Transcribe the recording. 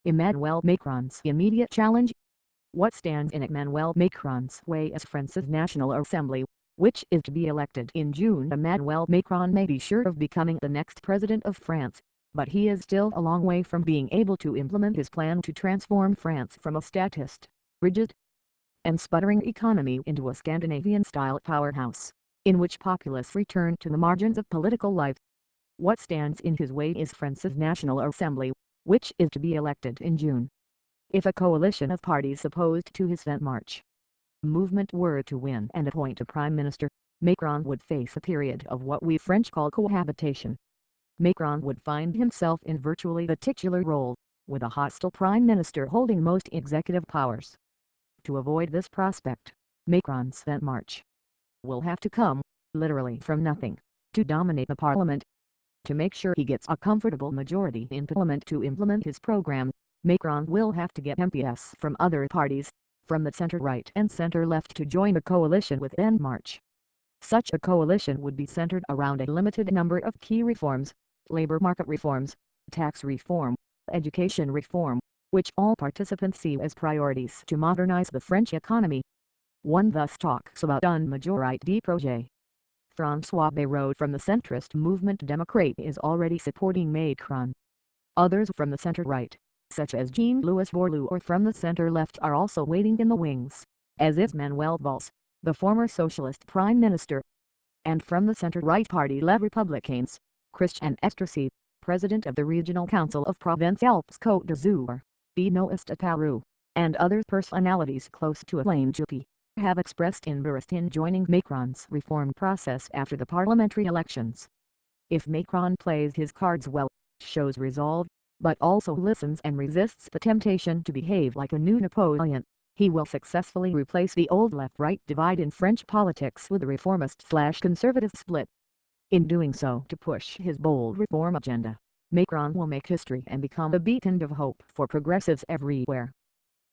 Emmanuel Macron's immediate challenge. What stands in Emmanuel Macron's way as France's National Assembly, which is to be elected in June? Emmanuel Macron may be sure of becoming the next president of France, but he is still a long way from being able to implement his plan to transform France from a statist, rigid, and sputtering economy into a Scandinavian-style powerhouse, in which populace return to the margins of political life. What stands in his way is France's National Assembly, which is to be elected in June. If a coalition of parties opposed to his Vent March movement were to win and appoint a prime minister, Macron would face a period of what we French call cohabitation. Macron would find himself in virtually the titular role, with a hostile prime minister holding most executive powers. To avoid this prospect, Macron's Vent March will have to come, literally from nothing, to dominate the parliament. To make sure he gets a comfortable majority in parliament to implement his program, Macron will have to get MPs from other parties, from the centre-right and centre-left, to join a coalition with En Marche. Such a coalition would be centered around a limited number of key reforms: labor market reforms, tax reform, education reform, which all participants see as priorities to modernize the French economy. One thus talks about un majorité projet. François Bayrou from the centrist movement Democrate is already supporting Macron. Others from the centre-right, such as Jean-Louis Borloo, or from the centre-left, are also waiting in the wings, as is Manuel Valls, the former socialist prime minister. And from the centre-right party Les Républicains, Christian Estrosi, president of the Regional Council of Provence-Alpes-Côte d'Azur, Benoist Apparu, and other personalities close to Alain Juppé, have expressed interest in joining Macron's reform process after the parliamentary elections. If Macron plays his cards well, shows resolve, but also listens and resists the temptation to behave like a new Napoleon, he will successfully replace the old left-right divide in French politics with a reformist/conservative split. In doing so, to push his bold reform agenda, Macron will make history and become a beacon of hope for progressives everywhere.